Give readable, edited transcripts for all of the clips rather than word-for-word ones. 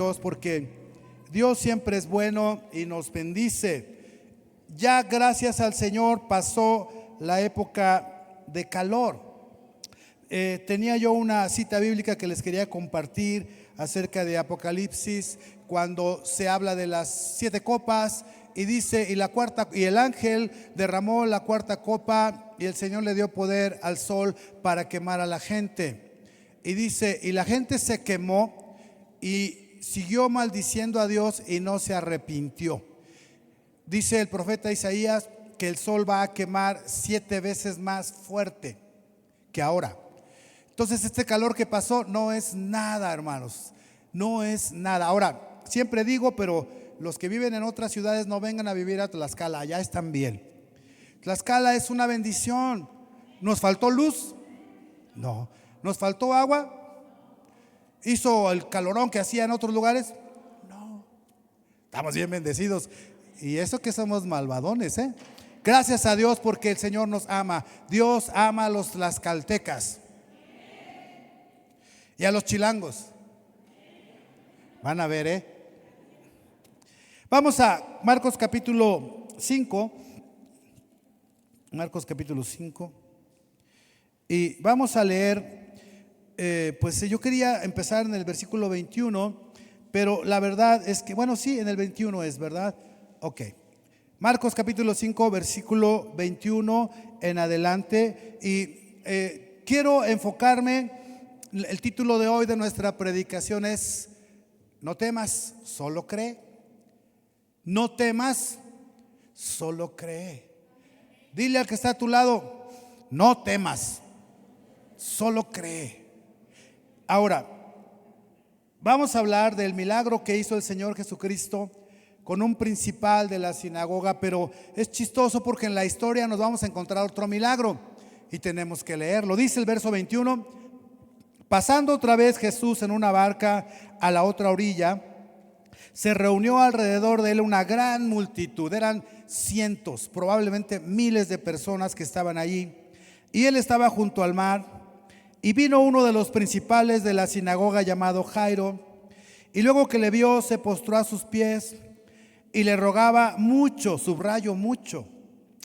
Dios, porque Dios siempre es bueno y nos bendice. Ya gracias al Señor pasó la época de calor. Tenía yo una cita bíblica que les quería compartir acerca de Apocalipsis, cuando se habla de las 7 copas y dice, y el ángel derramó la cuarta copa y el Señor le dio poder al sol para quemar a la gente. Y dice, y la gente se quemó y siguió maldiciendo a Dios y no se arrepintió. Dice el profeta Isaías que el sol va a quemar 7 veces más fuerte que ahora. Entonces este calor que pasó no es nada, hermanos, no es nada. Ahora, siempre digo, pero los que viven en otras ciudades no vengan a vivir a Tlaxcala, allá están bien. Tlaxcala es una bendición. ¿Nos faltó luz? No. ¿Nos faltó agua? ¿Hizo el calorón que hacía en otros lugares? No. Estamos bien bendecidos. Y eso que somos malvadones, ¿eh? Gracias a Dios porque el Señor nos ama. Dios ama a los tlaxcaltecas y a los chilangos. Van a ver, ¿eh? Vamos a Marcos capítulo 5. Marcos capítulo 5. Y vamos a leer, pues yo quería empezar en el versículo 21, pero la verdad es que, bueno, sí, en el 21 es, ¿verdad? Ok. Marcos capítulo 5, versículo 21 en adelante. Y quiero enfocarme, el título de hoy de nuestra predicación es: no temas, solo cree. No temas, solo cree. Dile al que está a tu lado: no temas, solo cree. Ahora, vamos a hablar del milagro que hizo el Señor Jesucristo con un principal de la sinagoga, pero es chistoso porque en la historia nos vamos a encontrar otro milagro y tenemos que leerlo. Dice el verso 21: pasando otra vez Jesús en una barca a la otra orilla, se reunió alrededor de él una gran multitud. Eran cientos, probablemente miles de personas que estaban allí. Y él estaba junto al mar. Y vino uno de los principales de la sinagoga llamado Jairo. Y luego que le vio, se postró a sus pies y le rogaba mucho, subrayo mucho,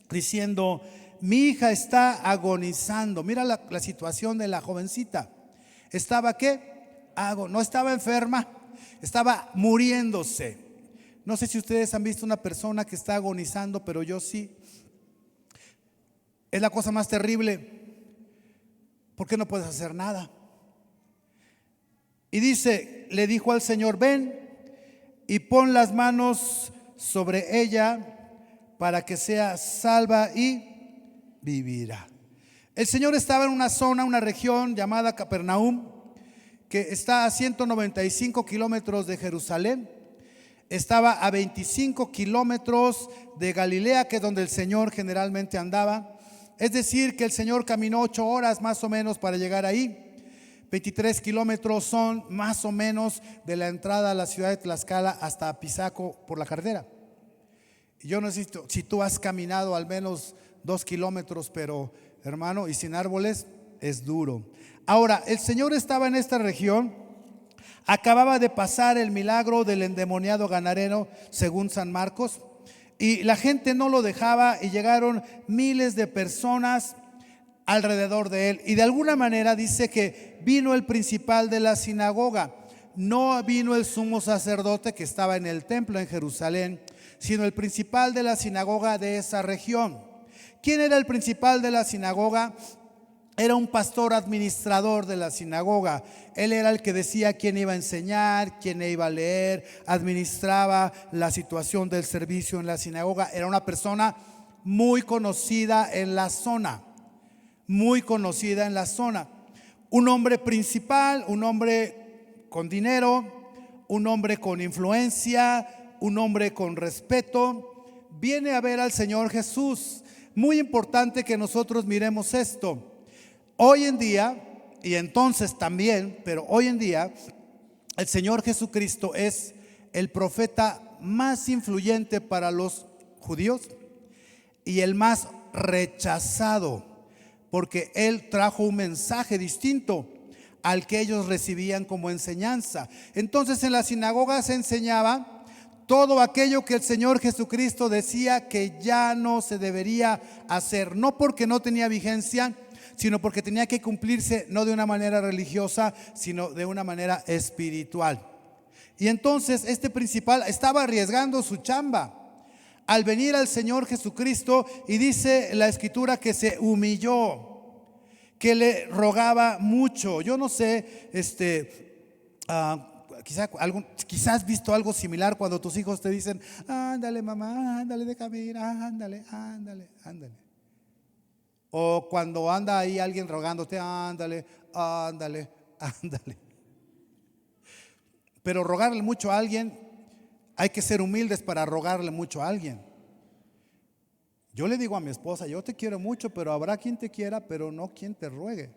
diciendo: mi hija está agonizando. Mira la situación de la jovencita. ¿Estaba qué? No estaba enferma, estaba muriéndose. No sé si ustedes han visto una persona que está agonizando, pero yo sí. Es la cosa más terrible, porque no puedes hacer nada. Y dice, le dijo al Señor: ven y pon las manos sobre ella para que sea salva y vivirá. El Señor estaba en una zona, una región llamada Capernaum, que está a 195 kilómetros de Jerusalén. Estaba a 25 kilómetros de Galilea, que es donde el Señor generalmente andaba. Es decir, que el Señor caminó 8 horas más o menos para llegar ahí. 23 kilómetros son más o menos de la entrada a la ciudad de Tlaxcala hasta Apizaco por la carretera. Yo no sé si tú has caminado al menos 2 kilómetros, pero hermano, y sin árboles es duro. Ahora, el Señor estaba en esta región. Acababa de pasar el milagro del endemoniado gadareno, según San Marcos, y la gente no lo dejaba, y llegaron miles de personas alrededor de él. Y de alguna manera dice que vino el principal de la sinagoga. No vino el sumo sacerdote que estaba en el templo en Jerusalén, sino el principal de la sinagoga de esa región. ¿Quién era el principal de la sinagoga? Era un pastor administrador de la sinagoga. Él era el que decía quién iba a enseñar, quién iba a leer, administraba la situación del servicio en la sinagoga. Era una persona muy conocida en la zona, muy conocida en la zona. Un hombre principal, un hombre con dinero, un hombre con influencia, un hombre con respeto. Viene a ver al Señor Jesús. Muy importante que nosotros miremos esto. Hoy en día, y entonces también, pero hoy en día, el Señor Jesucristo es el profeta más influyente para los judíos y el más rechazado, porque Él trajo un mensaje distinto al que ellos recibían como enseñanza. Entonces en la sinagoga se enseñaba todo aquello que el Señor Jesucristo decía que ya no se debería hacer, no porque no tenía vigencia, sino porque tenía que cumplirse no de una manera religiosa, sino de una manera espiritual. Y entonces este principal estaba arriesgando su chamba al venir al Señor Jesucristo, y dice la Escritura que se humilló, que le rogaba mucho. Yo no sé, quizás has visto algo similar cuando tus hijos te dicen: ándale mamá, ándale, déjame ir, ándale, ándale, ándale. O cuando anda ahí alguien rogándote: ándale, ándale, ándale. Pero rogarle mucho a alguien, hay que ser humildes para rogarle mucho a alguien. Yo le digo a mi esposa: yo te quiero mucho, pero habrá quien te quiera, pero no quien te ruegue.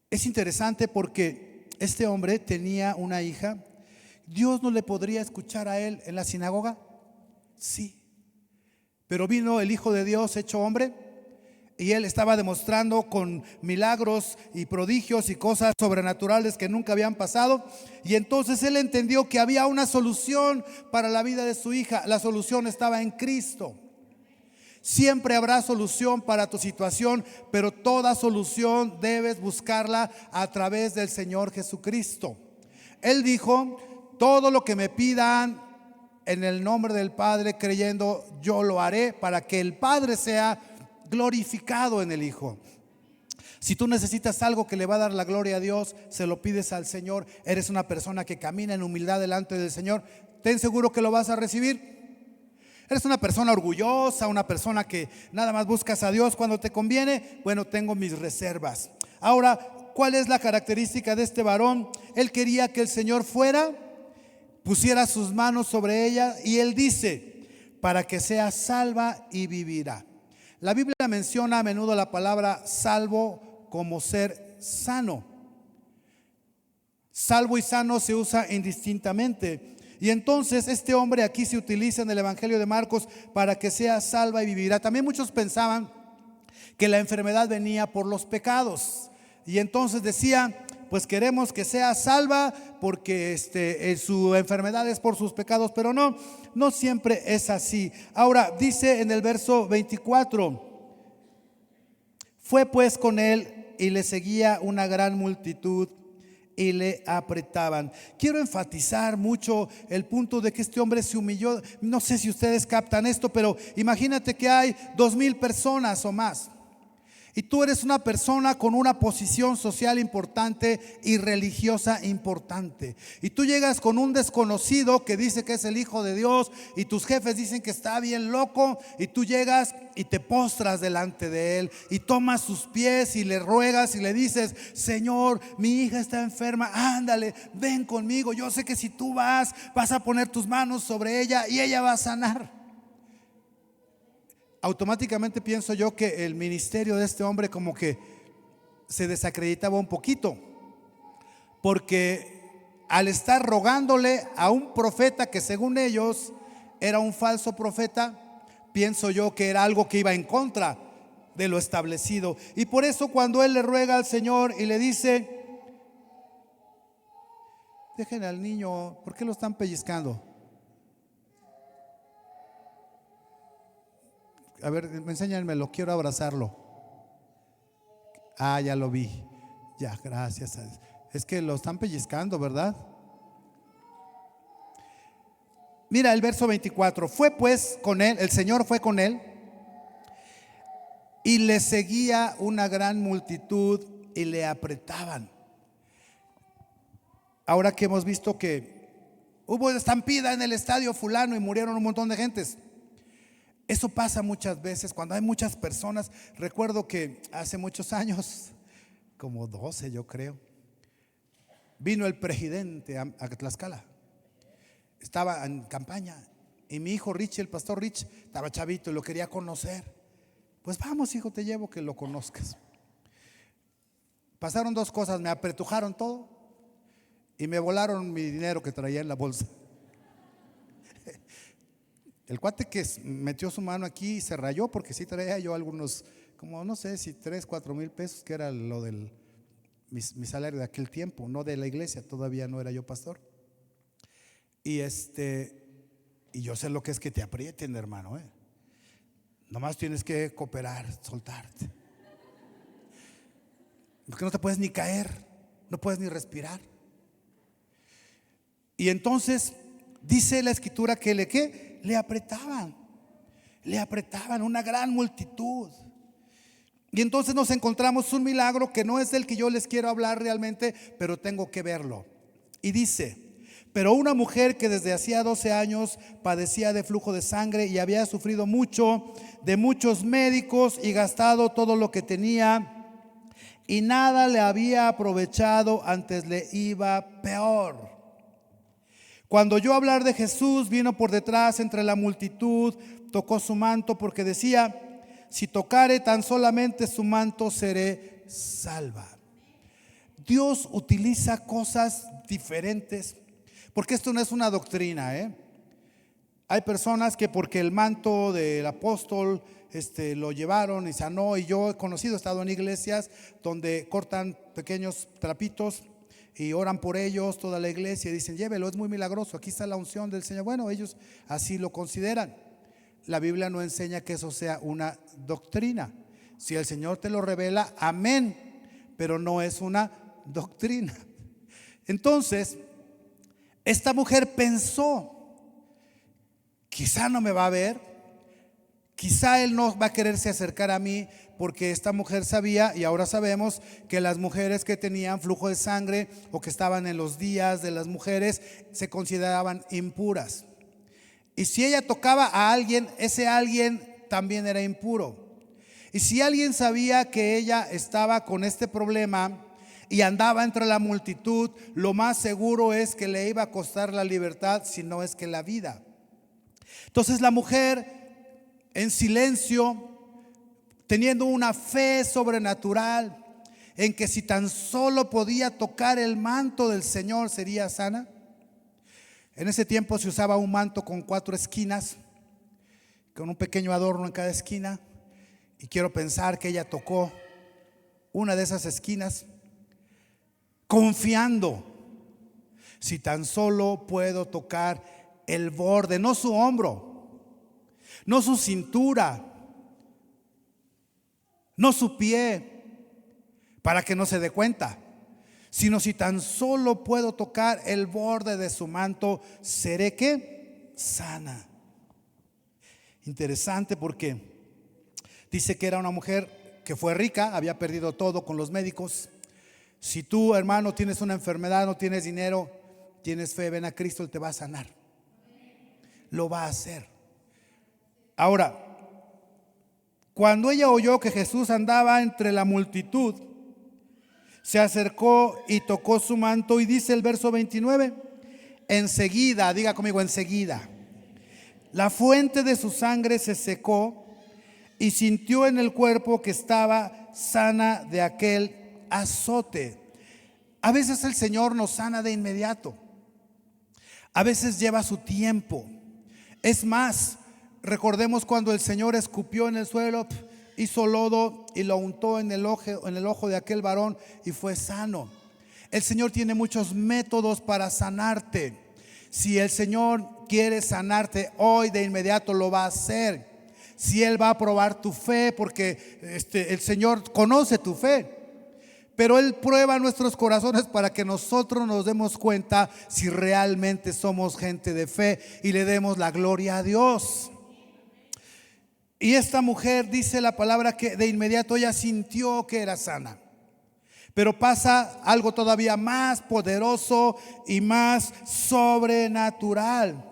Es interesante porque este hombre tenía una hija. ¿Dios no le podría escuchar a él en la sinagoga? Sí. Pero vino el Hijo de Dios hecho hombre, y él estaba demostrando con milagros y prodigios y cosas sobrenaturales que nunca habían pasado. Y entonces él entendió que había una solución para la vida de su hija. La solución estaba en Cristo. Siempre habrá solución para tu situación, pero toda solución debes buscarla a través del Señor Jesucristo. Él dijo: todo lo que me pidan en el nombre del Padre, creyendo, yo lo haré, para que el Padre sea glorificado en el Hijo. Si tú necesitas algo que le va a dar la gloria a Dios, se lo pides al Señor. Eres una persona que camina en humildad delante del Señor, ten seguro que lo vas a recibir. Eres una persona orgullosa, una persona que nada más buscas a Dios cuando te conviene. Bueno, tengo mis reservas. Ahora, ¿cuál es la característica de este varón? Él quería que el Señor fuera, pusiera sus manos sobre ella, y él dice: para que sea salva y vivirá. La Biblia menciona a menudo la palabra salvo como ser sano. Salvo y sano se usa indistintamente. Y entonces este hombre aquí se utiliza en el Evangelio de Marcos para que sea salva y vivirá. También muchos pensaban que la enfermedad venía por los pecados, y entonces decía: pues queremos que sea salva porque su enfermedad es por sus pecados. Pero no siempre es así. Ahora dice en el verso 24: fue pues con él y le seguía una gran multitud y le apretaban. Quiero enfatizar mucho el punto de que este hombre se humilló. No sé si ustedes captan esto, pero imagínate que hay 2,000 personas o más, y tú eres una persona con una posición social importante y religiosa importante, y tú llegas con un desconocido que dice que es el Hijo de Dios, y tus jefes dicen que está bien loco, y tú llegas y te postras delante de él y tomas sus pies y le ruegas y le dices: Señor, mi hija está enferma, ándale, ven conmigo, yo sé que si tú vas a poner tus manos sobre ella y ella va a sanar. Automáticamente pienso yo que el ministerio de este hombre como que se desacreditaba un poquito, porque al estar rogándole a un profeta que según ellos era un falso profeta, pienso yo que era algo que iba en contra de lo establecido. Y por eso cuando él le ruega al Señor y le dice: dejen al niño, ¿por qué lo están pellizcando? A ver, enséñenmelo, quiero abrazarlo. Ya lo vi. Ya, gracias. Es que lo están pellizcando, ¿verdad? Mira el verso 24. Fue pues con él, el Señor fue con él, y le seguía una gran multitud y le apretaban. Ahora que hemos visto que hubo estampida en el estadio fulano y murieron un montón de gentes, eso pasa muchas veces cuando hay muchas personas. Recuerdo que hace muchos años, como 12 yo creo, vino el presidente a Tlaxcala. Estaba en campaña y mi hijo Rich, el pastor Rich, estaba chavito y lo quería conocer. Pues vamos, hijo, te llevo que lo conozcas. Pasaron dos cosas: me apretujaron todo y me volaron mi dinero que traía en la bolsa. El cuate que metió su mano aquí se rayó porque sí traía yo algunos como no sé si 3, 4 mil pesos, que era lo del mi salario de aquel tiempo, no de la iglesia, todavía no era yo pastor. Y y yo sé lo que es que te aprieten, hermano, nomás tienes que cooperar, soltarte. Porque no te puedes ni caer, no puedes ni respirar. Y entonces dice la escritura que le apretaban una gran multitud. Y entonces nos encontramos un milagro que no es del que yo les quiero hablar realmente, pero tengo que verlo. Y dice: pero una mujer que desde hacía 12 años padecía de flujo de sangre y había sufrido mucho de muchos médicos y gastado todo lo que tenía, y nada le había aprovechado, antes le iba peor. Cuando oyó hablar de Jesús, vino por detrás entre la multitud, tocó su manto, porque decía: si tocare tan solamente su manto, seré salva. Dios utiliza cosas diferentes, porque esto no es una doctrina, Hay personas que porque el manto del apóstol lo llevaron y sanó. Y yo he conocido, he estado en iglesias donde cortan pequeños trapitos y oran por ellos, toda la iglesia, y dicen: llévelo, es muy milagroso, aquí está la unción del Señor. Bueno, ellos así lo consideran. La Biblia no enseña que eso sea una doctrina. Si el Señor te lo revela, amén, pero no es una doctrina. Entonces, esta mujer pensó: quizá no me va a ver, quizá él no va a quererse acercar a mí, porque esta mujer sabía, y ahora sabemos, que las mujeres que tenían flujo de sangre o que estaban en los días de las mujeres se consideraban impuras. Y si ella tocaba a alguien, ese alguien también era impuro. Y si alguien sabía que ella estaba con este problema y andaba entre la multitud, lo más seguro es que le iba a costar la libertad, si no es que la vida. Entonces la mujer, en silencio, teniendo una fe sobrenatural en que si tan solo podía tocar el manto del Señor, sería sana. En ese tiempo se usaba un manto con 4 esquinas, con un pequeño adorno en cada esquina. Y quiero pensar que ella tocó una de esas esquinas, confiando: si tan solo puedo tocar el borde, no su hombro, no su cintura, no su pie, para que no se dé cuenta, sino si tan solo puedo tocar el borde de su manto, seré ¿qué? Sana. Interesante, porque dice que era una mujer que fue rica, había perdido todo con los médicos. Si tú, hermano, tienes una enfermedad, no tienes dinero, tienes fe, ven a Cristo, Él te va a sanar. Lo va a hacer. Ahora, cuando ella oyó que Jesús andaba entre la multitud, se acercó y tocó su manto, y dice el verso 29: enseguida, diga conmigo, enseguida, la fuente de su sangre se secó, y sintió en el cuerpo que estaba sana de aquel azote. A veces el Señor nos sana de inmediato, a veces lleva su tiempo. Es más, recordemos cuando el Señor escupió en el suelo, hizo lodo y lo untó en el ojo de aquel varón, y fue sano. El Señor tiene muchos métodos para sanarte. Si el Señor quiere sanarte hoy, de inmediato lo va a hacer. Si Él va a probar tu fe, porque el Señor conoce tu fe, pero Él prueba nuestros corazones para que nosotros nos demos cuenta si realmente somos gente de fe y le demos la gloria a Dios. Y esta mujer, dice la palabra, que de inmediato ella sintió que era sana. Pero pasa algo todavía más poderoso y más sobrenatural.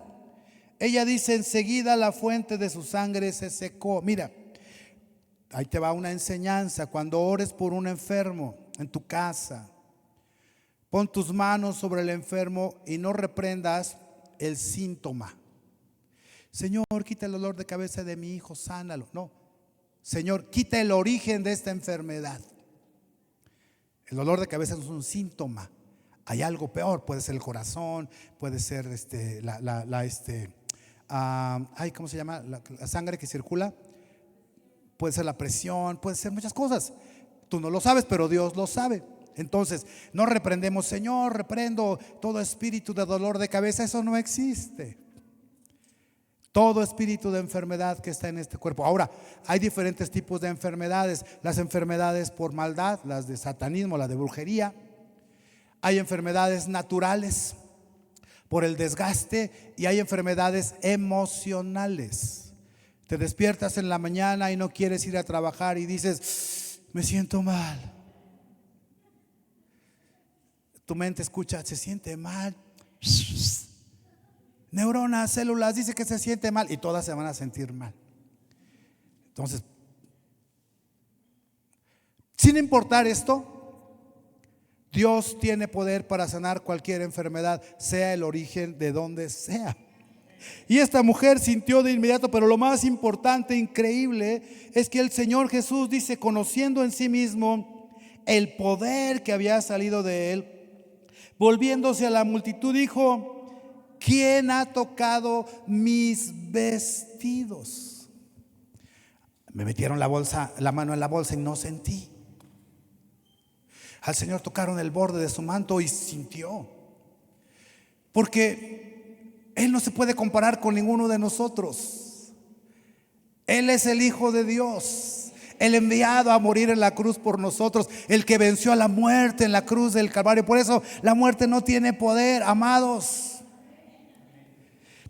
Ella dice: enseguida la fuente de su sangre se secó. Mira, ahí te va una enseñanza. Cuando ores por un enfermo en tu casa, pon tus manos sobre el enfermo y no reprendas el síntoma. Señor, quita el dolor de cabeza de mi hijo, sánalo. No, Señor, quita el origen de esta enfermedad. El dolor de cabeza no es un síntoma. Hay algo peor, puede ser el corazón, puede ser ¿cómo se llama? La sangre que circula puede ser la presión, puede ser muchas cosas. Tú no lo sabes, pero Dios lo sabe. Entonces, no reprendemos, Señor, reprendo todo espíritu de dolor de cabeza. Eso no existe. Todo espíritu de enfermedad que está en este cuerpo. Ahora, hay diferentes tipos de enfermedades. Las enfermedades por maldad, las de satanismo, las de brujería. Hay enfermedades naturales por el desgaste y hay enfermedades emocionales. Te despiertas en la mañana y no quieres ir a trabajar y dices, me siento mal. Tu mente escucha, se siente mal. Neuronas, células, dice que se siente mal y todas se van a sentir mal. Entonces, sin importar esto, Dios tiene poder para sanar cualquier enfermedad, sea el origen de donde sea. Y esta mujer sintió de inmediato, pero lo más importante, increíble, es que el Señor Jesús dice, conociendo en sí mismo el poder que había salido de él, volviéndose a la multitud, dijo: ¿quién ha tocado mis vestidos? Me metieron la mano en la bolsa y no sentí. Al Señor tocaron el borde de su manto y sintió. Porque Él no se puede comparar con ninguno de nosotros. Él es el Hijo de Dios, el enviado a morir en la cruz por nosotros, el que venció a la muerte en la cruz del Calvario. Por eso la muerte no tiene poder, amados.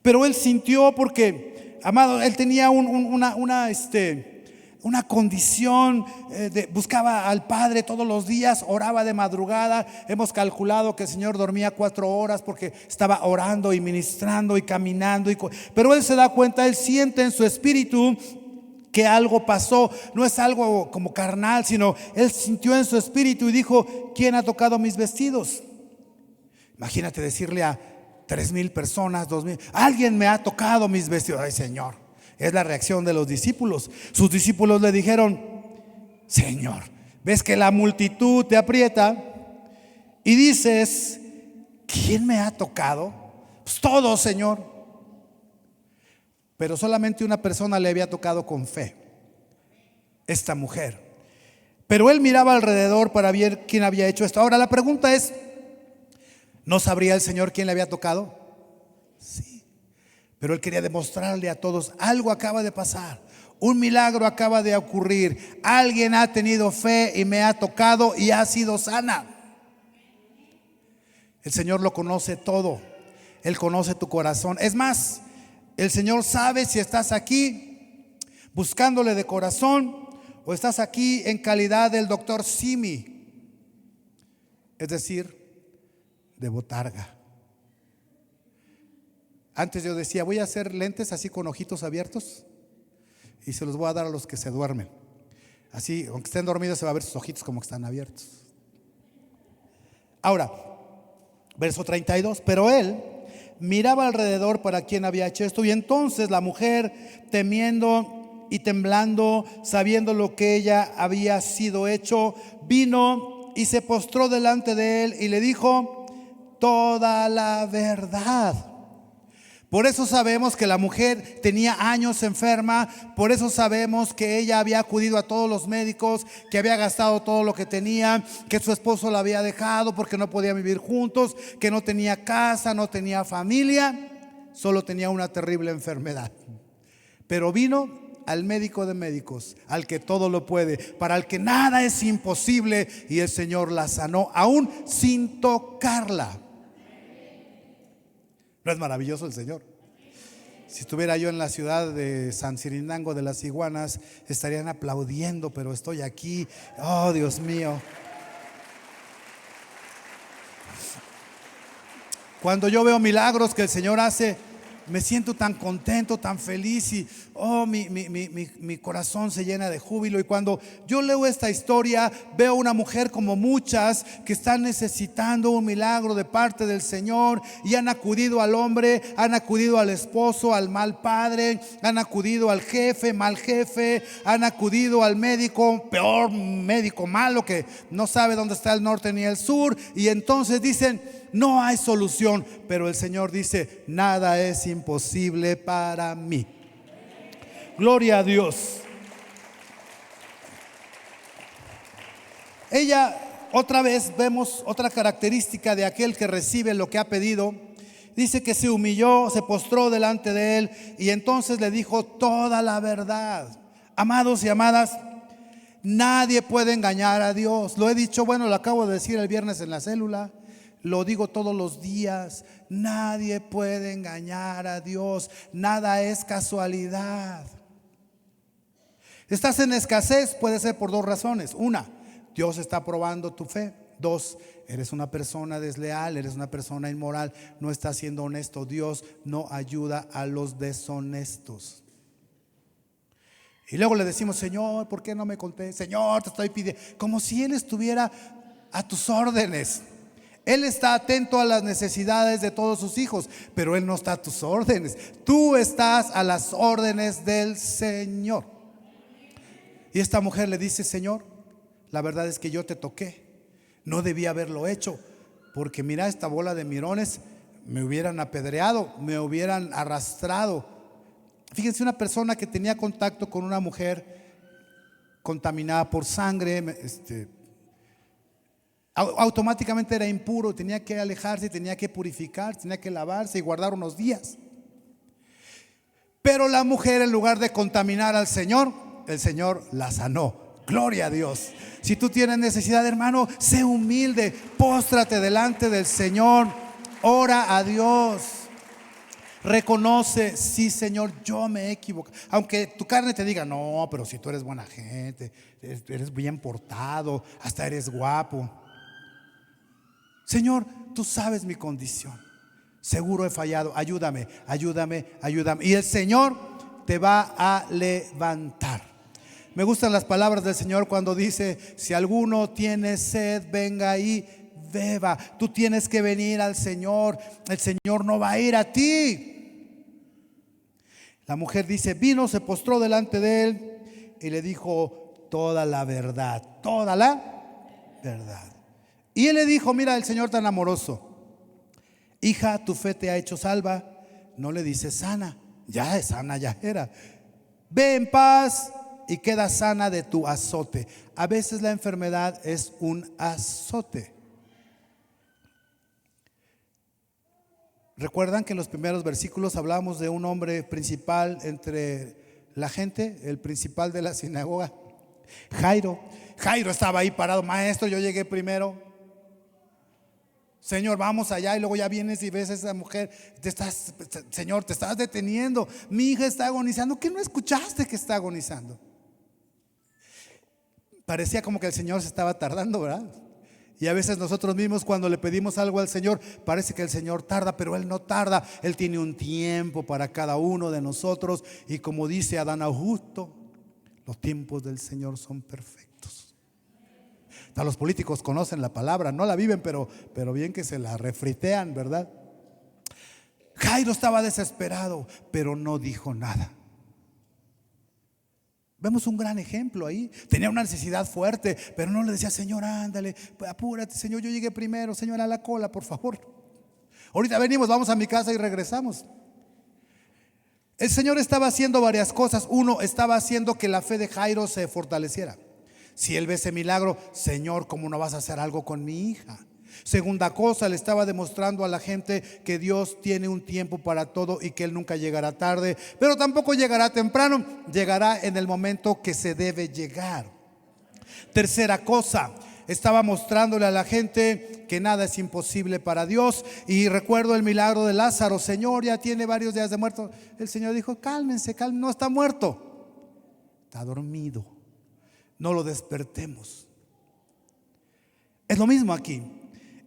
Pero él sintió porque, amado, él tenía una condición, buscaba al Padre todos los días, oraba de madrugada. Hemos calculado que el Señor dormía 4 horas porque estaba orando y ministrando y caminando. Pero él se da cuenta, él siente en su espíritu que algo pasó. No es algo como carnal, sino él sintió en su espíritu y dijo: ¿quién ha tocado mis vestidos? Imagínate decirle a 3,000 personas, 2,000, alguien me ha tocado mis vestidos. Ay, Señor. Es la reacción de los discípulos. Sus discípulos le dijeron: Señor, ves que la multitud te aprieta y dices: ¿quién me ha tocado? Pues todos, Señor. Pero solamente una persona le había tocado con fe, esta mujer. Pero él miraba alrededor para ver quién había hecho esto. Ahora la pregunta es, ¿no sabría el Señor quién le había tocado? Sí. Pero él quería demostrarle a todos: algo acaba de pasar, un milagro acaba de ocurrir. Alguien ha tenido fe y me ha tocado y ha sido sana. El Señor lo conoce todo. Él conoce tu corazón. Es más, el Señor sabe si estás aquí buscándole de corazón o estás aquí en calidad del doctor Simi, es decir, de botarga. Antes yo decía: voy a hacer lentes así con ojitos abiertos y se los voy a dar a los que se duermen. Así, aunque estén dormidos, se va a ver sus ojitos como que están abiertos. Ahora, verso 32. Pero él miraba alrededor para quien había hecho esto. Y entonces la mujer, temiendo y temblando, sabiendo lo que ella había sido hecho, vino y se postró delante de él y le dijo toda la verdad. Por eso sabemos que la mujer tenía años enferma. Por eso sabemos que ella había acudido a todos los médicos, que había gastado todo lo que tenía, que su esposo la había dejado porque no podían vivir juntos, que no tenía casa, no tenía familia, solo tenía una terrible enfermedad. Pero vino al médico de médicos, al que todo lo puede, para el que nada es imposible, y el Señor la sanó aún sin tocarla. ¿No es maravilloso el Señor? Si estuviera yo en la ciudad de San Cirinango de las Iguanas, estarían aplaudiendo, pero estoy aquí. Oh, Dios mío. Cuando yo veo milagros que el Señor hace, me siento tan contento, tan feliz y mi corazón se llena de júbilo. Y cuando yo leo esta historia, veo una mujer como muchas que están necesitando un milagro de parte del Señor y han acudido al hombre, han acudido al esposo, al mal padre, han acudido al jefe, mal jefe, han acudido al médico, peor médico, malo, que no sabe dónde está el norte ni el sur, y entonces dicen: no hay solución. Pero el Señor dice: nada es imposible para mí. Gloria a Dios. Ella, otra vez vemos otra característica de aquel que recibe lo que ha pedido. Dice que se humilló, se postró delante de él y entonces le dijo toda la verdad. Amados y amadas, nadie puede engañar a Dios. Lo he dicho, bueno, lo acabo de decir el viernes en la célula, lo digo todos los días. Nadie puede engañar a Dios. Nada es casualidad. Estás en escasez, puede ser por dos razones. Una, Dios está probando tu fe. Dos, eres una persona desleal, eres una persona inmoral, no estás siendo honesto. Dios no ayuda a los deshonestos. Y luego le decimos, Señor, ¿por qué no me conté? Señor, te estoy pidiendo, como si Él estuviera a tus órdenes. Él está atento a las necesidades de todos sus hijos, pero Él no está a tus órdenes. Tú estás a las órdenes del Señor. Y esta mujer le dice, Señor, la verdad es que yo te toqué. No debía haberlo hecho, porque mira, esta bola de mirones me hubieran apedreado, me hubieran arrastrado. Fíjense, una persona que tenía contacto con una mujer contaminada por sangre, automáticamente era impuro, tenía que alejarse, tenía que purificarse, tenía que lavarse y guardar unos días. Pero la mujer, en lugar de contaminar al Señor, el Señor la sanó. Gloria a Dios. Si tú tienes necesidad, hermano, sé humilde, póstrate delante del Señor, ora a Dios, reconoce, sí, Señor, yo me he equivocado. Aunque tu carne te diga, no, pero si tú eres buena gente, eres bien portado, hasta eres guapo. Señor, tú sabes mi condición, seguro he fallado, ayúdame, ayúdame, ayúdame. Y el Señor te va a levantar. Me gustan las palabras del Señor cuando dice, si alguno tiene sed, venga y beba. Tú tienes que venir al Señor, el Señor no va a ir a ti. La mujer dice, vino, se postró delante de él y le dijo toda la verdad, toda la verdad. Y él le dijo, mira, el Señor tan amoroso, hija, tu fe te ha hecho salva. No le dice sana, ya es sana, ya era. Ve en paz y queda sana de tu azote. A veces la enfermedad es un azote. ¿Recuerdan que en los primeros versículos hablamos de un hombre principal entre la gente, el principal de la sinagoga? Jairo. Jairo estaba ahí parado, maestro, yo llegué primero. Señor, vamos allá, y luego ya vienes y ves a esa mujer, Señor, te estás deteniendo, mi hija está agonizando. ¿Qué no escuchaste que está agonizando? Parecía como que el Señor se estaba tardando, ¿verdad? Y a veces nosotros mismos, cuando le pedimos algo al Señor, parece que el Señor tarda, pero Él no tarda. Él tiene un tiempo para cada uno de nosotros. Y como dice Adán Augusto, los tiempos del Señor son perfectos. Hasta los políticos conocen la palabra, no la viven, pero bien que se la refritean, ¿verdad? Jairo estaba desesperado, pero no dijo nada. Vemos un gran ejemplo ahí. Tenía una necesidad fuerte, pero no le decía, Señor, ándale, apúrate, Señor, yo llegué primero, Señor, a la cola, por favor. Ahorita venimos, vamos a mi casa y regresamos. El Señor estaba haciendo varias cosas. Uno, estaba haciendo que la fe de Jairo se fortaleciera. Si él ve ese milagro, Señor, ¿cómo no vas a hacer algo con mi hija? Segunda cosa, le estaba demostrando a la gente que Dios tiene un tiempo para todo y que Él nunca llegará tarde, pero tampoco llegará temprano, llegará en el momento que se debe llegar. Tercera cosa, estaba mostrándole a la gente que nada es imposible para Dios. Y recuerdo el milagro de Lázaro. Señor, ya tiene varios días de muerto. El Señor dijo, cálmense, no está muerto, está dormido, no lo despertemos. Es lo mismo aquí.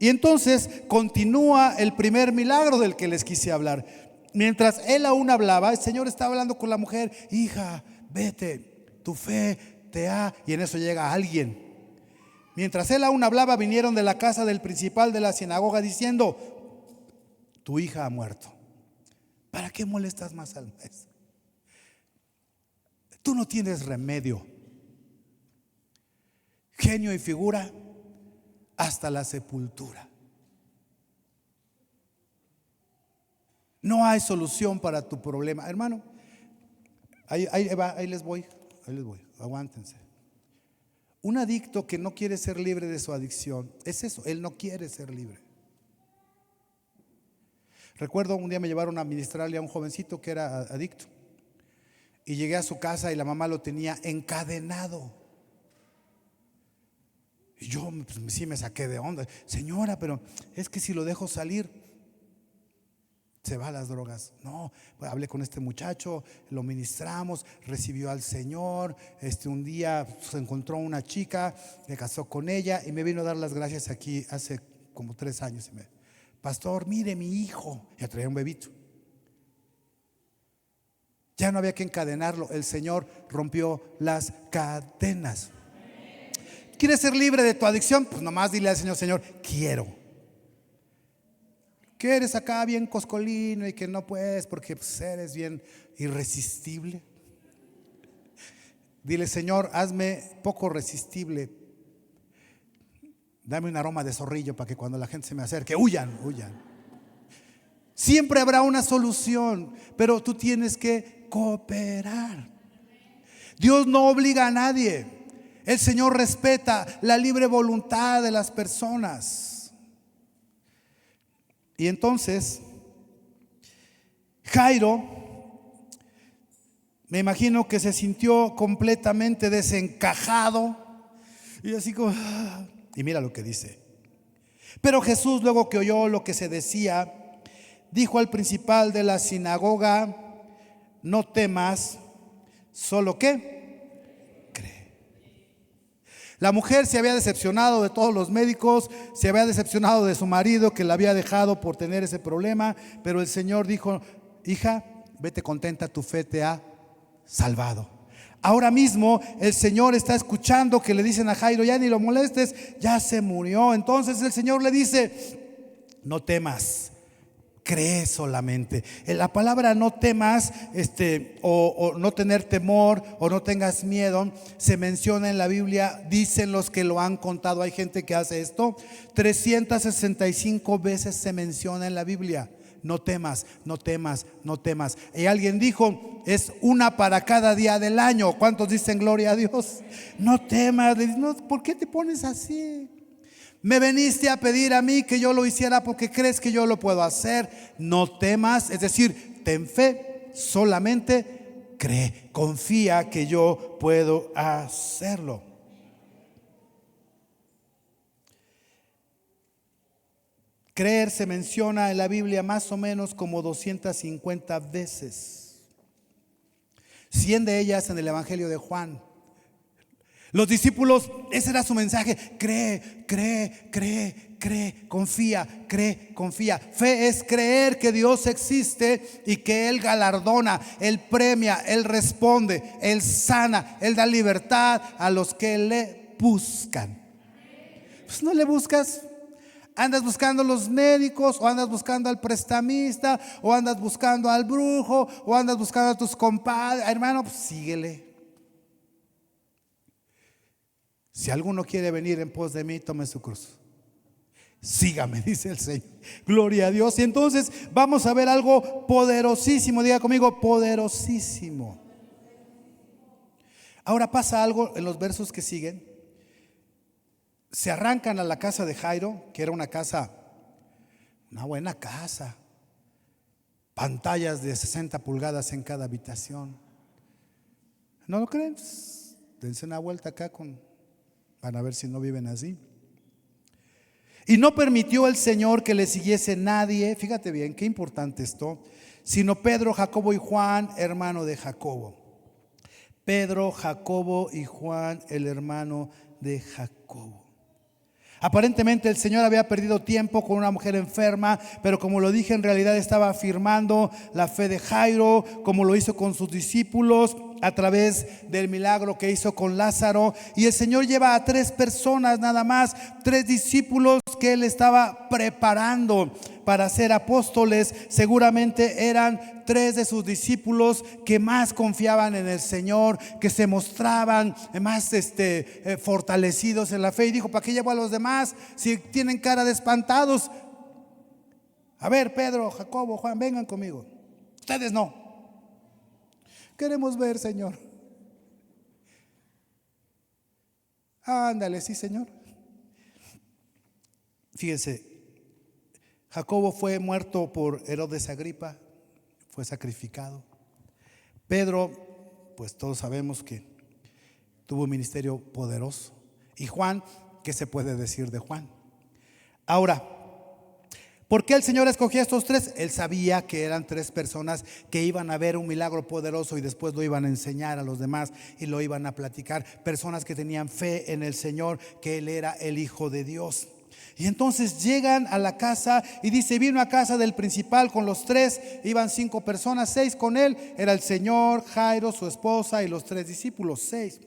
Y entonces continúa el primer milagro del que les quise hablar. Mientras él aún hablaba, el Señor estaba hablando con la mujer, hija, vete, tu fe te ha... Y en eso llega alguien. Mientras él aún hablaba, vinieron de la casa del principal de la sinagoga diciendo, tu hija ha muerto. ¿Para qué molestas más al maestro? Tú no tienes remedio. Genio y figura hasta la sepultura. No hay solución para tu problema, hermano. Ahí les voy, aguántense. Un adicto que no quiere ser libre de su adicción, es eso, él no quiere ser libre. Recuerdo un día me llevaron a ministrarle a un jovencito que era adicto. Y llegué a su casa y la mamá lo tenía encadenado. Y yo pues, sí me saqué de onda. Señora, pero es que si lo dejo salir, se va a las drogas. No, pues hablé con este muchacho, lo ministramos, recibió al Señor. Un día se encontró una chica, se casó con ella y me vino a dar las gracias aquí hace como 3 años. Pastor, mire mi hijo, ya traía un bebito. Ya no había que encadenarlo, el Señor rompió las cadenas. ¿Quieres ser libre de tu adicción? Pues nomás dile al Señor: Señor, quiero. Que eres acá bien coscolino y que no puedes porque pues, eres bien irresistible. Dile: Señor, hazme poco resistible. Dame un aroma de zorrillo para que cuando la gente se me acerque, huyan. Siempre habrá una solución, pero tú tienes que cooperar. Dios no obliga a nadie. El Señor respeta la libre voluntad de las personas. Y entonces Jairo, me imagino que se sintió completamente desencajado y así como, y mira lo que dice. Pero Jesús, luego que oyó lo que se decía, dijo al principal de la sinagoga: no temas, solo ¿qué? Cree. La mujer se había decepcionado de todos los médicos, se había decepcionado de su marido que la había dejado por tener ese problema, pero el Señor dijo: hija, vete contenta, tu fe te ha salvado. Ahora mismo el Señor está escuchando que le dicen a Jairo: ya ni lo molestes, ya se murió. Entonces el Señor le dice: no temas, cree solamente. La palabra no temas, o no tener temor, o no tengas miedo, se menciona en la Biblia, dicen los que lo han contado, hay gente que hace esto, 365 veces se menciona en la Biblia. No temas, no temas, no temas. Y alguien dijo: es una para cada día del año. ¿Cuántos dicen gloria a Dios? No temas. Le dicen: no, ¿por qué te pones así? Me veniste a pedir a mí que yo lo hiciera porque crees que yo lo puedo hacer. No temas, es decir, ten fe, solamente cree, confía que yo puedo hacerlo. Creer se menciona en la Biblia más o menos como 250 veces, 100 de ellas en el Evangelio de Juan. Los discípulos, ese era su mensaje: cree, cree, cree, cree, confía, cree, confía. Fe es creer que Dios existe y que Él galardona, Él premia, Él responde, Él sana, Él da libertad a los que le buscan. Pues no le buscas, andas buscando los médicos, o andas buscando al prestamista, o andas buscando al brujo, o andas buscando a tus compadres. Hermano, pues síguele. Si alguno quiere venir en pos de mí, tome su cruz. Sígame, dice el Señor. Gloria a Dios. Y entonces vamos a ver algo poderosísimo. Diga conmigo: poderosísimo. Ahora pasa algo en los versos que siguen. Se arrancan a la casa de Jairo, que era una buena casa. Pantallas de 60 pulgadas en cada habitación. ¿No lo creen? Dense una vuelta acá van a ver si no viven así. Y no permitió el Señor que le siguiese nadie, fíjate bien, qué importante esto, sino Pedro, Jacobo y Juan, hermano de Jacobo. Pedro, Jacobo y Juan, el hermano de Jacobo. Aparentemente el Señor había perdido tiempo con una mujer enferma, pero como lo dije, en realidad estaba afirmando la fe de Jairo, como lo hizo con sus discípulos a través del milagro que hizo con Lázaro. Y el Señor lleva a 3 personas nada más, 3 discípulos que Él estaba preparando para ser apóstoles. Seguramente eran 3 de sus discípulos que más confiaban en el Señor, que se mostraban más fortalecidos en la fe. Y dijo: ¿para qué llevo a los demás si tienen cara de espantados? A ver, Pedro, Jacobo, Juan, vengan conmigo. Ustedes no. Queremos ver, Señor. Ándale, sí, Señor. Fíjense, Jacobo fue muerto por Herodes Agripa, fue sacrificado. Pedro, pues todos sabemos que tuvo un ministerio poderoso. Y Juan, ¿qué se puede decir de Juan? Ahora, ¿por qué el Señor escogió a estos tres? Él sabía que eran tres personas que iban a ver un milagro poderoso y después lo iban a enseñar a los demás y lo iban a platicar. Personas que tenían fe en el Señor, que Él era el Hijo de Dios. Y entonces llegan a la casa y dice: vino a casa del principal con los tres. Iban 5 personas, 6 con él. Era el Señor, Jairo, su esposa y los 3 discípulos, 6.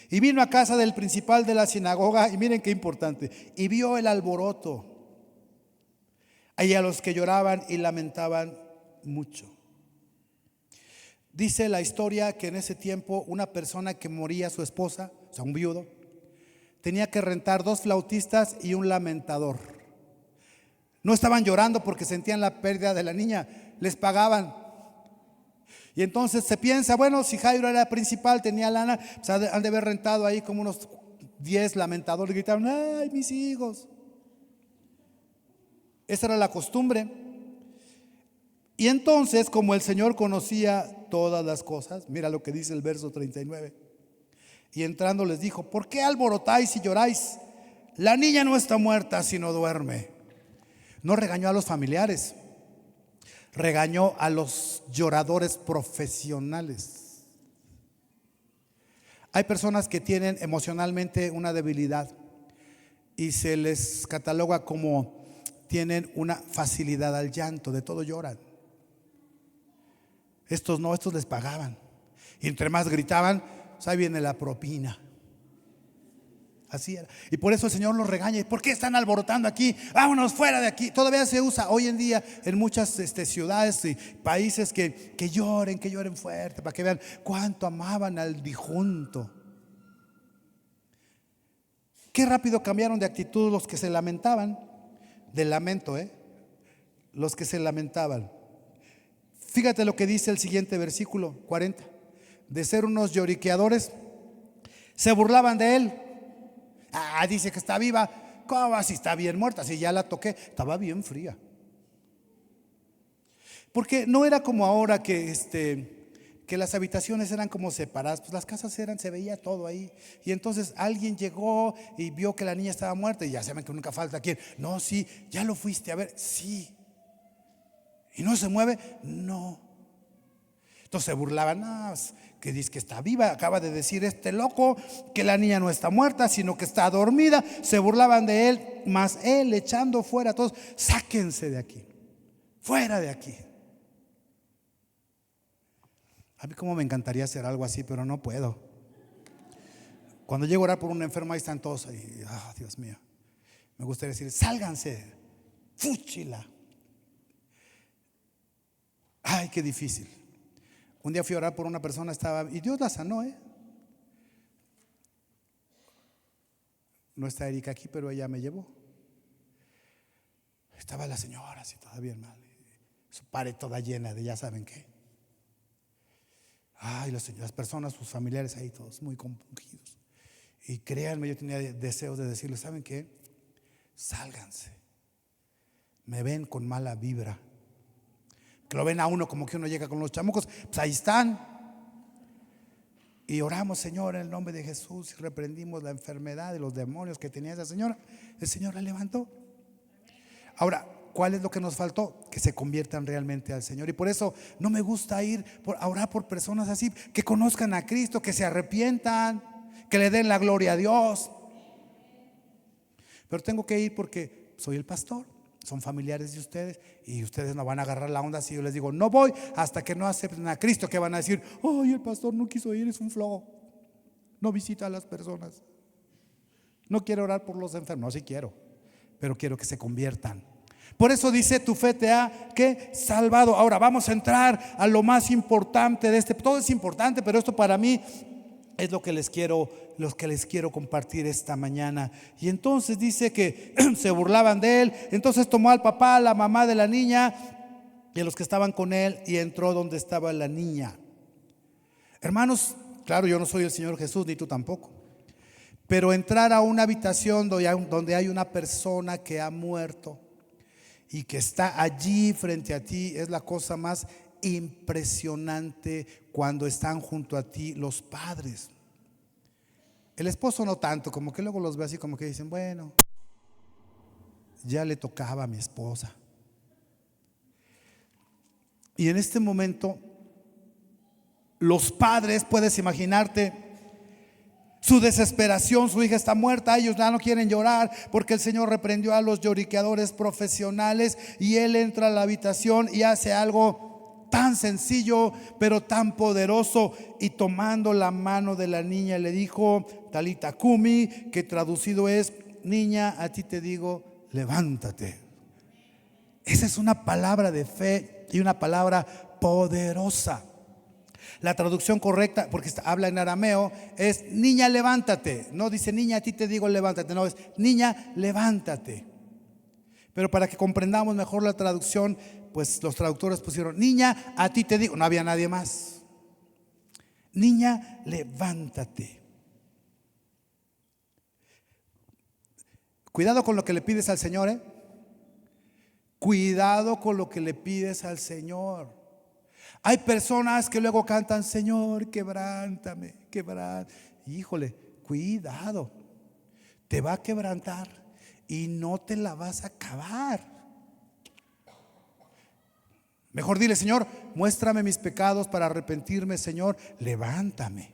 Y vino a casa del principal de la sinagoga, y miren qué importante, y vio el alboroto y a los que lloraban y lamentaban mucho. Dice la historia que en ese tiempo una persona que moría su esposa, o sea un viudo, tenía que rentar 2 flautistas y un lamentador. No estaban llorando porque sentían la pérdida de la niña, les pagaban. Y entonces se piensa, bueno, si Jairo era principal, tenía lana, pues han de haber rentado ahí como unos 10 lamentadores. Gritaron: ¡ay, mis hijos! Esa era la costumbre. Y entonces, como el Señor conocía todas las cosas, mira lo que dice el verso 39. Y entrando les dijo: ¿por qué alborotáis y lloráis? La niña no está muerta, sino duerme. No regañó a los familiares, regañó a los lloradores profesionales. Hay personas que tienen emocionalmente una debilidad y se les cataloga como tienen una facilidad al llanto, de todo lloran. Estos no, estos les pagaban. Y entre más gritaban, pues ahí viene la propina. Así era. Y por eso el Señor los regaña. ¿Por qué están alborotando aquí? Vámonos fuera de aquí. Todavía se usa hoy en día en muchas ciudades y países que lloren fuerte, para que vean cuánto amaban al difunto. Qué rápido cambiaron de actitud los que se lamentaban. De lamento, los que se lamentaban. Fíjate lo que dice el siguiente versículo 40. De ser unos lloriqueadores, se burlaban de él. Dice que está viva. ¿Cómo si está bien muerta? Si ya la toqué, estaba bien fría. Porque no era como ahora que las habitaciones eran como separadas. Pues las casas se veía todo ahí. Y entonces alguien llegó y vio que la niña estaba muerta. Y ya saben que nunca falta quien: no, sí, ya lo fuiste a ver. Sí. ¿Y no se mueve? No. Entonces se burlaban: no, que dice que está viva. Acaba de decir este loco que la niña no está muerta, sino que está dormida. Se burlaban de él, mas él echando fuera a todos: sáquense de aquí, fuera de aquí. A mí como me encantaría hacer algo así, pero no puedo. Cuando llego a orar por un enfermo, ahí están todos ahí. Dios mío, me gustaría decir: sálganse, fúchila. Ay, qué difícil. Un día fui a orar por una persona, y Dios la sanó, No está Erika aquí, pero ella me llevó. Estaba la señora así toda bien mal, su pared toda llena de ya saben qué. Las personas, sus familiares ahí todos muy compungidos. Y créanme, yo tenía deseos de decirles: ¿saben qué? Sálganse. Me ven con mala vibra. Que lo ven a uno como que uno llega con los chamucos. Pues ahí están. Y oramos: Señor, en el nombre de Jesús, y reprendimos la enfermedad de los demonios que tenía esa señora. El Señor la levantó. Ahora, ¿cuál es lo que nos faltó? Que se conviertan realmente al Señor. Y por eso no me gusta ir a orar por personas así, que conozcan a Cristo, que se arrepientan, que le den la gloria a Dios. Pero tengo que ir porque soy el pastor, son familiares de ustedes, y ustedes no van a agarrar la onda si yo les digo: no voy hasta que no acepten a Cristo. Que van a decir: ay, el pastor no quiso ir, es un flojo, no visita a las personas, no quiere orar por los enfermos. No, sí quiero, pero quiero que se conviertan. Por eso dice: tu fe te ha salvado. Ahora vamos a entrar a lo más importante de todo es importante, pero esto para mí es lo que les quiero compartir esta mañana. Y entonces dice que se burlaban de él. Entonces tomó al papá, a la mamá de la niña y a los que estaban con él, y entró donde estaba la niña. Hermanos, claro, yo no soy el Señor Jesús, ni tú tampoco, Pero entrar a una habitación donde hay una persona que ha muerto y que está allí frente a ti es la cosa más impresionante cuando están junto a ti los padres. El esposo no tanto, como que luego los ve así como que dicen, bueno, ya le tocaba a mi esposa. Y en este momento los padres, puedes imaginarte su desesperación, su hija está muerta, ellos ya no quieren llorar porque el Señor reprendió a los lloriqueadores profesionales y él entra a la habitación y hace algo tan sencillo pero tan poderoso, y tomando la mano de la niña le dijo Talita Kumi, que traducido es, niña, a ti te digo, levántate. Esa es una palabra de fe y una palabra poderosa. La traducción correcta, porque habla en arameo, es niña, levántate. No dice niña, a ti te digo levántate, no, es niña, levántate. Pero para que comprendamos mejor la traducción, pues los traductores pusieron niña, a ti te digo, no había nadie más. Niña, levántate. Cuidado con lo que le pides al Señor, ¿eh? Cuidado con lo que le pides al Señor. Hay personas que luego cantan, Señor, quebrántame, quebrántame. Híjole, cuidado, te va a quebrantar y no te la vas a acabar. Mejor dile, Señor, muéstrame mis pecados para arrepentirme, Señor, levántame.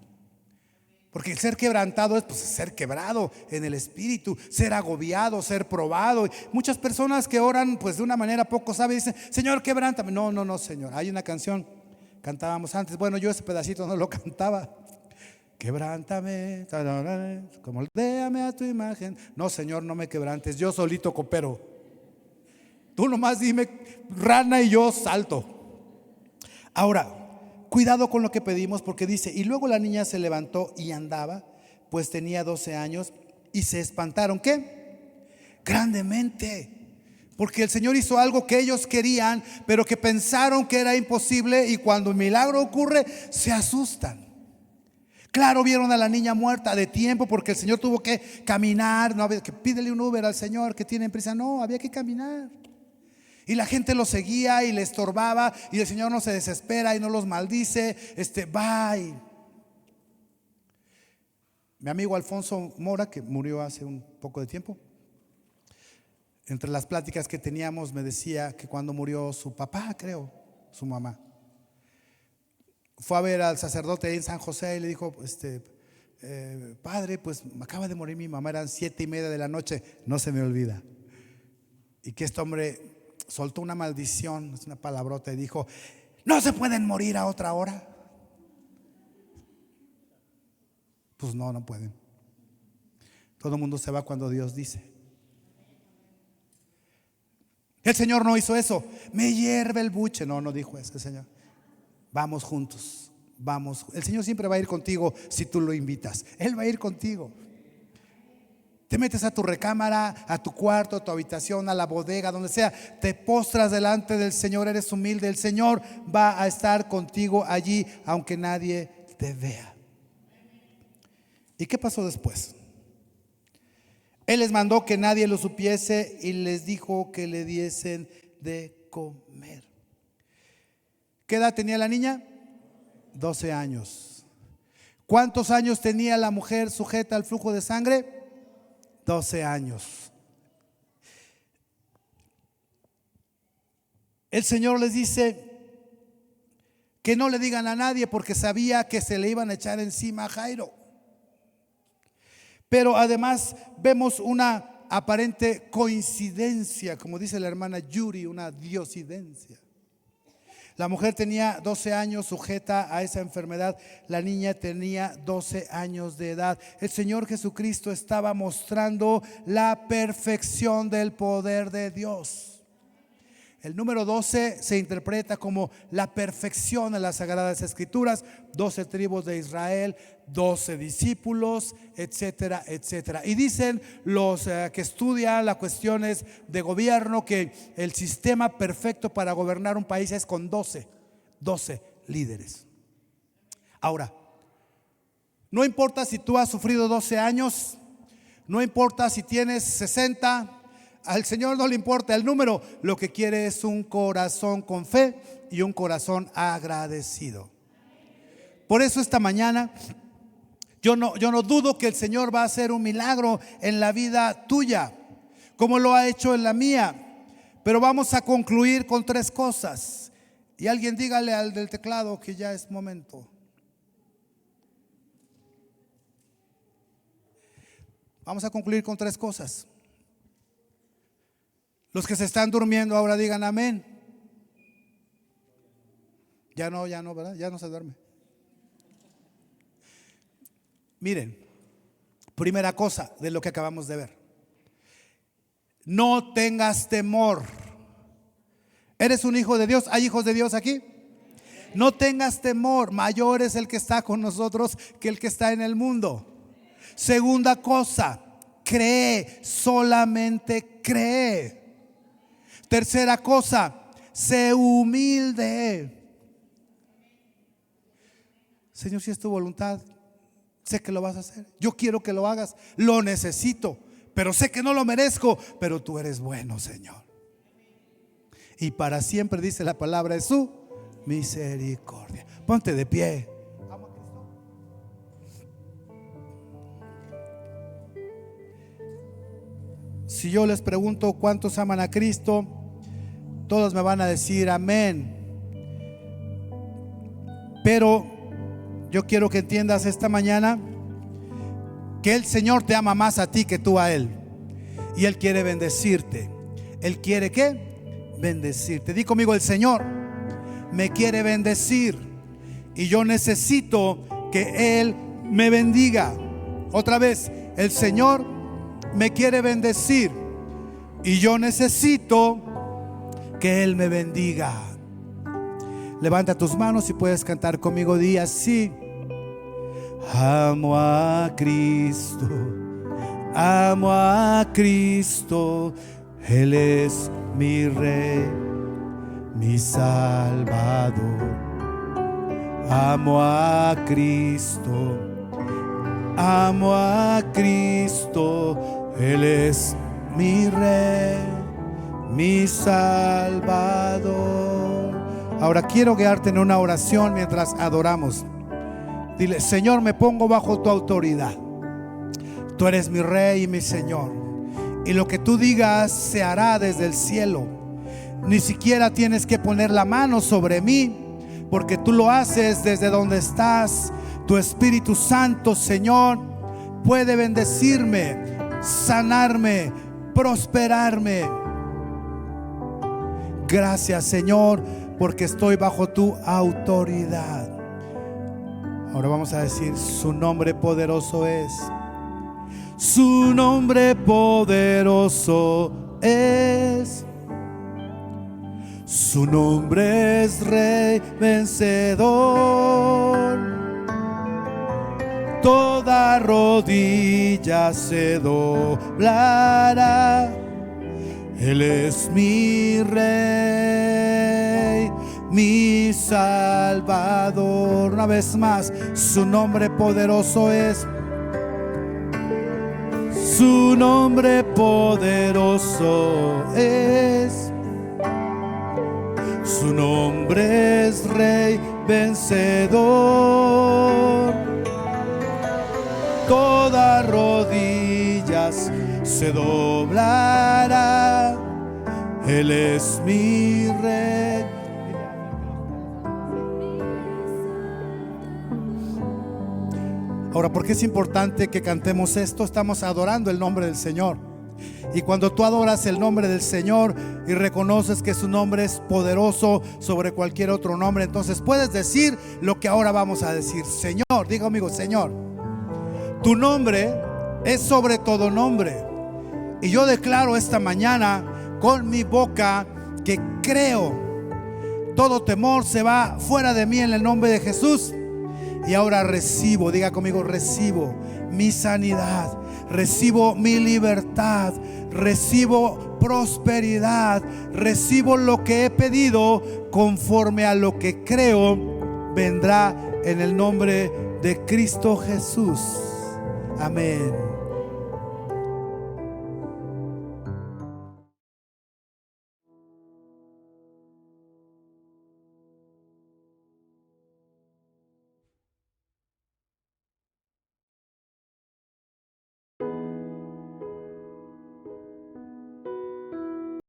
Porque el ser quebrantado es, pues, ser quebrado en el espíritu, ser agobiado, ser probado. Muchas personas que oran pues de una manera poco sabia dicen, Señor, quebrántame. No, Señor. Hay una canción, cantábamos antes, bueno, yo ese pedacito no lo cantaba. Quebrántame, como moldéame a tu imagen. No, Señor, no me quebrantes, yo solito coopero. Tú nomás dime rana y yo salto. Ahora, cuidado con lo que pedimos, porque dice, y luego la niña se levantó y andaba, pues tenía 12 años, y se espantaron, ¿qué? Grandemente, porque el Señor hizo algo que ellos querían, pero que pensaron que era imposible, y cuando el milagro ocurre, se asustan. Claro, vieron a la niña muerta de tiempo, porque el Señor tuvo que caminar, no había que pídele un Uber al Señor que tiene prisa, no, había que caminar. Y la gente lo seguía y le estorbaba, y el Señor no se desespera y no los maldice. Bye. Mi amigo Alfonso Mora, que murió hace un poco de tiempo, entre las pláticas que teníamos me decía que cuando murió su papá, creo, su mamá, fue a ver al sacerdote ahí en San José y le dijo, padre, pues acaba de morir mi mamá, eran 7:30 de la noche, no se me olvida. Y que este hombre soltó una maldición, es una palabrota, y dijo, ¿no se pueden morir a otra hora? Pues no pueden. Todo el mundo se va cuando Dios dice. El Señor no hizo eso. Me hierve el buche. No dijo eso el Señor. Vamos juntos, vamos. El Señor siempre va a ir contigo si tú lo invitas. Él va a ir contigo. Te metes a tu recámara, a tu cuarto, a tu habitación, a la bodega, donde sea, te postras delante del Señor, eres humilde, el Señor va a estar contigo allí, aunque nadie te vea. ¿Y qué pasó después? Él les mandó que nadie lo supiese y les dijo que le diesen de comer. ¿Qué edad tenía la niña? 12 años. ¿Cuántos años tenía la mujer sujeta al flujo de sangre? 12 años. El Señor les dice que no le digan a nadie, porque sabía que se le iban a echar encima a Jairo. Pero además vemos una aparente coincidencia, como dice la hermana Yuri, una diosidencia. La mujer tenía 12 años sujeta a esa enfermedad. La niña tenía 12 años de edad. El Señor Jesucristo estaba mostrando la perfección del poder de Dios. El número 12 se interpreta como la perfección en las Sagradas Escrituras. 12 tribus de Israel, 12 discípulos, etcétera, etcétera. Y dicen los que estudian las cuestiones de gobierno que el sistema perfecto para gobernar un país es con 12 líderes. Ahora, no importa si tú has sufrido 12 años No importa si tienes 60, al Señor no le importa el número. Lo que quiere es un corazón con fe y un corazón agradecido. Por eso esta mañana yo no dudo que el Señor va a hacer un milagro en la vida tuya, como lo ha hecho en la mía. Pero vamos a concluir con 3 cosas. Y alguien dígale al del teclado que ya es momento. Vamos a concluir con 3 cosas. Los que se están durmiendo ahora digan amén. Ya no, ¿verdad? Ya no se duerme. Miren, primera cosa de lo que acabamos de ver: no tengas temor. ¿Eres un hijo de Dios? ¿Hay hijos de Dios aquí? No tengas temor. Mayor es el que está con nosotros que el que está en el mundo. Segunda cosa, cree, solamente cree. Tercera cosa, sé humilde. Señor, si es tu voluntad, sé que lo vas a hacer. Yo quiero que lo hagas. Lo necesito, pero sé que no lo merezco. Pero tú eres bueno, Señor. Y para siempre, dice la palabra, es su misericordia. Ponte de pie. Si yo les pregunto cuántos aman a Cristo, todos me van a decir amén. Pero yo quiero que entiendas esta mañana que el Señor te ama más a ti que tú a Él. Y Él quiere bendecirte. Él quiere ¿qué? Bendecirte. Di conmigo: el Señor me quiere bendecir y yo necesito que Él me bendiga. Otra vez, el Señor me quiere bendecir y yo necesito que Él me bendiga. Levanta tus manos y puedes cantar conmigo. Di así: amo a Cristo, amo a Cristo, Él es mi Rey, mi Salvador. Amo a Cristo, amo a Cristo, Él es mi Rey, mi Salvador. Ahora quiero guiarte en una oración mientras adoramos. Dile: Señor, me pongo bajo tu autoridad. Tú eres mi Rey y mi Señor, y lo que tú digas se hará desde el cielo. Ni siquiera tienes que poner la mano sobre mí, porque tú lo haces desde donde estás. Tu Espíritu Santo, Señor, puede bendecirme, sanarme, prosperarme. Gracias, Señor, porque estoy bajo tu autoridad. Ahora vamos a decir: su nombre poderoso es. Su nombre poderoso es. Su nombre es Rey vencedor. Toda rodilla se doblará. Él es mi Rey, mi Salvador. Una vez más, su nombre poderoso es. Su nombre poderoso es. Su nombre es Rey vencedor. Toda rodillas se doblará. Él es mi Rey. Ahora, ¿por qué es importante que cantemos esto? Estamos adorando el nombre del Señor. Y cuando tú adoras el nombre del Señor y reconoces que su nombre es poderoso sobre cualquier otro nombre, entonces puedes decir lo que ahora vamos a decir. Señor, diga conmigo: Señor, tu nombre es sobre todo nombre. Y yo declaro esta mañana con mi boca que creo. Todo temor se va fuera de mí en el nombre de Jesús. Y ahora recibo, diga conmigo: recibo mi sanidad, recibo mi libertad, recibo prosperidad, recibo lo que he pedido conforme a lo que creo vendrá en el nombre de Cristo Jesús. Amén.